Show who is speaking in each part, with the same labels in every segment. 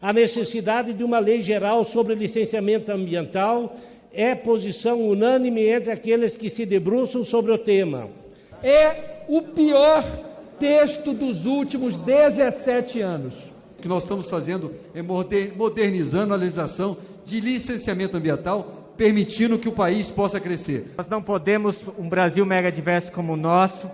Speaker 1: A necessidade de uma lei geral sobre licenciamento ambiental é posição unânime entre aqueles que se debruçam sobre o tema.
Speaker 2: É o pior texto dos últimos 17 anos.
Speaker 3: O que nós estamos fazendo é modernizando a legislação de licenciamento ambiental, permitindo que o país possa crescer.
Speaker 4: Nós não podemos, um Brasil mega diverso como o nosso,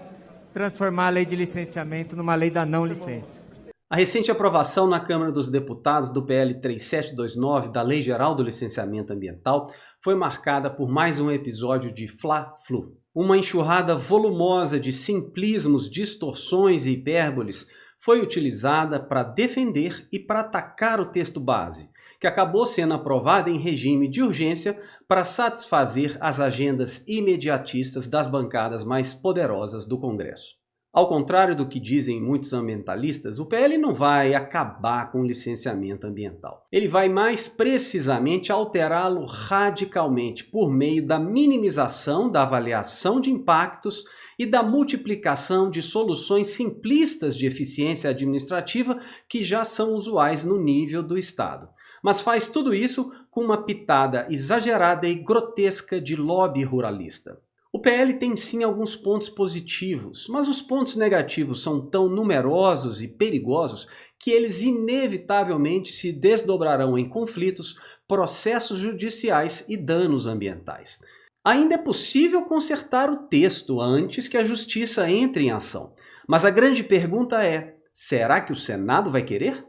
Speaker 4: transformar a lei de licenciamento numa lei da não licença.
Speaker 5: A recente aprovação na Câmara dos Deputados do PL 3729, da Lei Geral do Licenciamento Ambiental, foi marcada por mais um episódio de Fla-Flu. Uma enxurrada volumosa de simplismos, distorções e hipérboles foi utilizada para defender e para atacar o texto base, que acabou sendo aprovado em regime de urgência para satisfazer as agendas imediatistas das bancadas mais poderosas do Congresso. Ao contrário do que dizem muitos ambientalistas, o PL não vai acabar com o licenciamento ambiental. Ele vai mais precisamente alterá-lo radicalmente por meio da minimização da avaliação de impactos e da multiplicação de soluções simplistas de eficiência administrativa que já são usuais no nível do Estado. Mas faz tudo isso com uma pitada exagerada e grotesca de lobby ruralista. O PL tem sim alguns pontos positivos, mas os pontos negativos são tão numerosos e perigosos que eles inevitavelmente se desdobrarão em conflitos, processos judiciais e danos ambientais. Ainda é possível consertar o texto antes que a justiça entre em ação, mas a grande pergunta é: será que o Senado vai querer?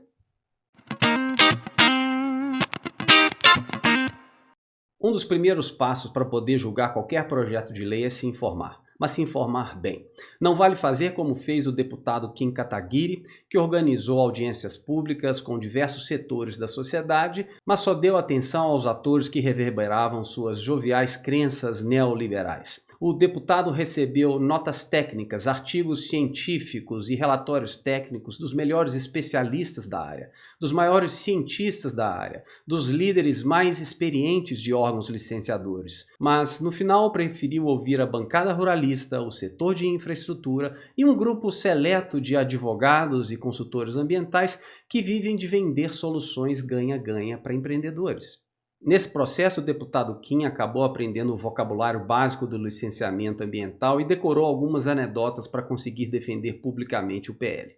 Speaker 5: Um dos primeiros passos para poder julgar qualquer projeto de lei é se informar, mas se informar bem. Não vale fazer como fez o deputado Kim Kataguiri, que organizou audiências públicas com diversos setores da sociedade, mas só deu atenção aos atores que reverberavam suas joviais crenças neoliberais. O deputado recebeu notas técnicas, artigos científicos e relatórios técnicos dos melhores especialistas da área, dos maiores cientistas da área, dos líderes mais experientes de órgãos licenciadores. Mas, no final, preferiu ouvir a bancada ruralista, o setor de infraestrutura e um grupo seleto de advogados e consultores ambientais que vivem de vender soluções ganha-ganha para empreendedores. Nesse processo, o deputado Kim acabou aprendendo o vocabulário básico do licenciamento ambiental e decorou algumas anedotas para conseguir defender publicamente o PL.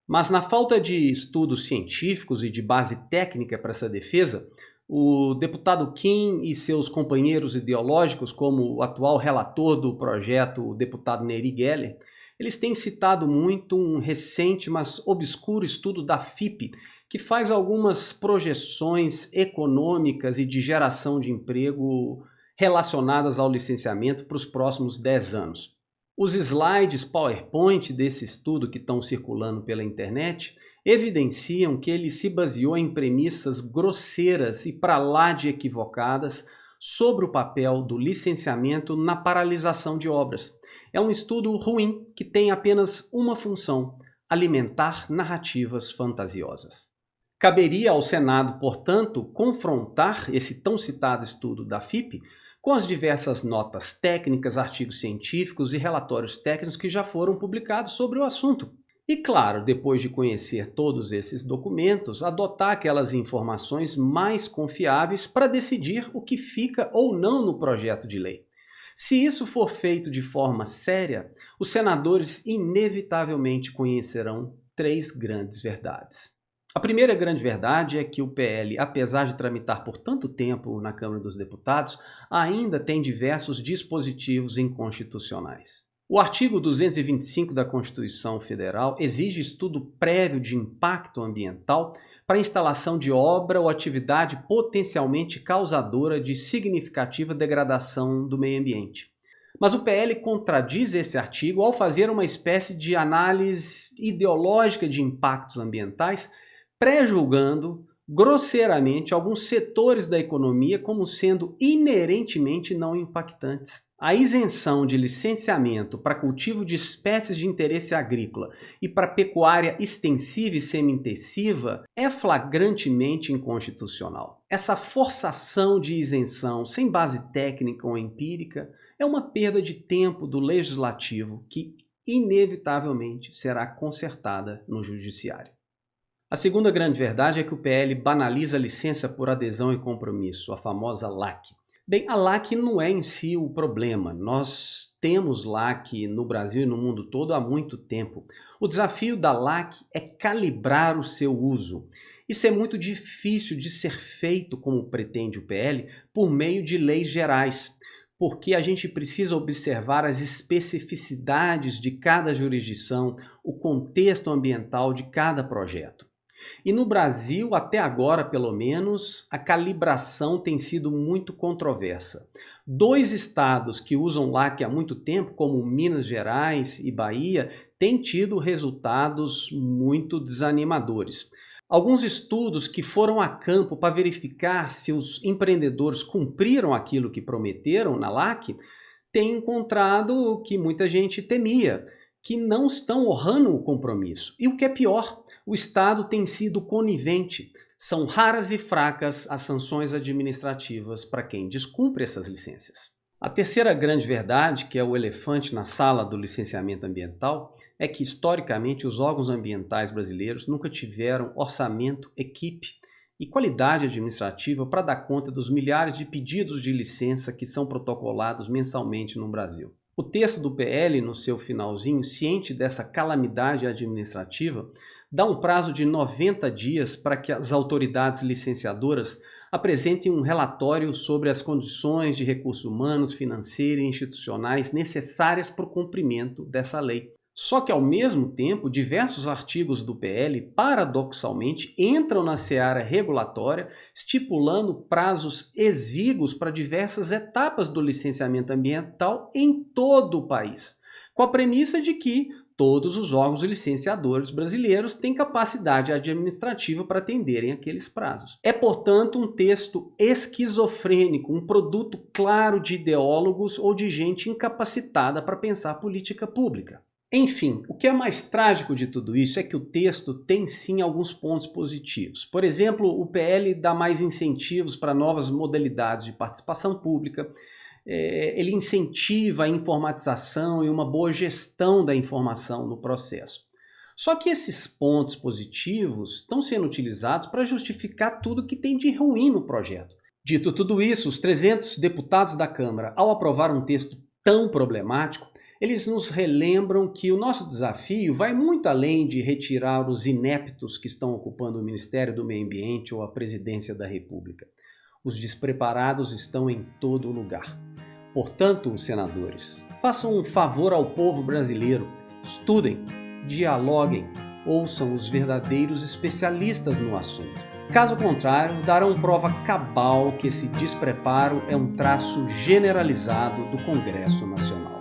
Speaker 5: Mas na falta de estudos científicos e de base técnica para essa defesa, o deputado Kim e seus companheiros ideológicos, como o atual relator do projeto, o deputado Nery Geller, eles têm citado muito um recente, mas obscuro estudo da FIPE, que faz algumas projeções econômicas e de geração de emprego relacionadas ao licenciamento para os próximos 10 anos. Os slides PowerPoint desse estudo que estão circulando pela internet evidenciam que ele se baseou em premissas grosseiras e para lá de equivocadas sobre o papel do licenciamento na paralisação de obras. É um estudo ruim que tem apenas uma função: alimentar narrativas fantasiosas. Caberia ao Senado, portanto, confrontar esse tão citado estudo da FIPE com as diversas notas técnicas, artigos científicos e relatórios técnicos que já foram publicados sobre o assunto. E, claro, depois de conhecer todos esses documentos, adotar aquelas informações mais confiáveis para decidir o que fica ou não no projeto de lei. Se isso for feito de forma séria, os senadores inevitavelmente conhecerão 3 grandes verdades. A primeira grande verdade é que o PL, apesar de tramitar por tanto tempo na Câmara dos Deputados, ainda tem diversos dispositivos inconstitucionais. O artigo 225 da Constituição Federal exige estudo prévio de impacto ambiental para a instalação de obra ou atividade potencialmente causadora de significativa degradação do meio ambiente. Mas o PL contradiz esse artigo ao fazer uma espécie de análise ideológica de impactos ambientais, pré-julgando grosseiramente alguns setores da economia como sendo inerentemente não impactantes. A isenção de licenciamento para cultivo de espécies de interesse agrícola e para pecuária extensiva e semi-intensiva é flagrantemente inconstitucional. Essa forçação de isenção sem base técnica ou empírica é uma perda de tempo do legislativo que inevitavelmente será consertada no judiciário. A segunda grande verdade é que o PL banaliza a licença por adesão e compromisso, a famosa LAC. Bem, a LAC não é em si o problema. Nós temos LAC no Brasil e no mundo todo há muito tempo. O desafio da LAC é calibrar o seu uso. Isso é muito difícil de ser feito, como pretende o PL, por meio de leis gerais, porque a gente precisa observar as especificidades de cada jurisdição, o contexto ambiental de cada projeto. E no Brasil, até agora pelo menos, a calibração tem sido muito controversa. 2 estados que usam LAC há muito tempo, como Minas Gerais e Bahia, têm tido resultados muito desanimadores. Alguns estudos que foram a campo para verificar se os empreendedores cumpriram aquilo que prometeram na LAC, têm encontrado o que muita gente temia, que não estão honrando o compromisso. E o que é pior, o Estado tem sido conivente. São raras e fracas as sanções administrativas para quem descumpre essas licenças. A terceira grande verdade, que é o elefante na sala do licenciamento ambiental, é que historicamente os órgãos ambientais brasileiros nunca tiveram orçamento, equipe e qualidade administrativa para dar conta dos milhares de pedidos de licença que são protocolados mensalmente no Brasil. O texto do PL, no seu finalzinho, ciente dessa calamidade administrativa, dá um prazo de 90 dias para que as autoridades licenciadoras apresentem um relatório sobre as condições de recursos humanos, financeiros e institucionais necessárias para o cumprimento dessa lei. Só que, ao mesmo tempo, diversos artigos do PL, paradoxalmente, entram na seara regulatória, estipulando prazos exíguos para diversas etapas do licenciamento ambiental em todo o país, com a premissa de que todos os órgãos licenciadores brasileiros têm capacidade administrativa para atenderem aqueles prazos. É, portanto, um texto esquizofrênico, um produto claro de ideólogos ou de gente incapacitada para pensar política pública. Enfim, o que é mais trágico de tudo isso é que o texto tem sim alguns pontos positivos. Por exemplo, o PL dá mais incentivos para novas modalidades de participação pública, ele incentiva a informatização e uma boa gestão da informação no processo. Só que esses pontos positivos estão sendo utilizados para justificar tudo que tem de ruim no projeto. Dito tudo isso, os 300 deputados da Câmara, ao aprovar um texto tão problemático, eles nos relembram que o nosso desafio vai muito além de retirar os ineptos que estão ocupando o Ministério do Meio Ambiente ou a Presidência da República. Os despreparados estão em todo lugar. Portanto, senadores, façam um favor ao povo brasileiro, estudem, dialoguem, ouçam os verdadeiros especialistas no assunto. Caso contrário, darão prova cabal que esse despreparo é um traço generalizado do Congresso Nacional.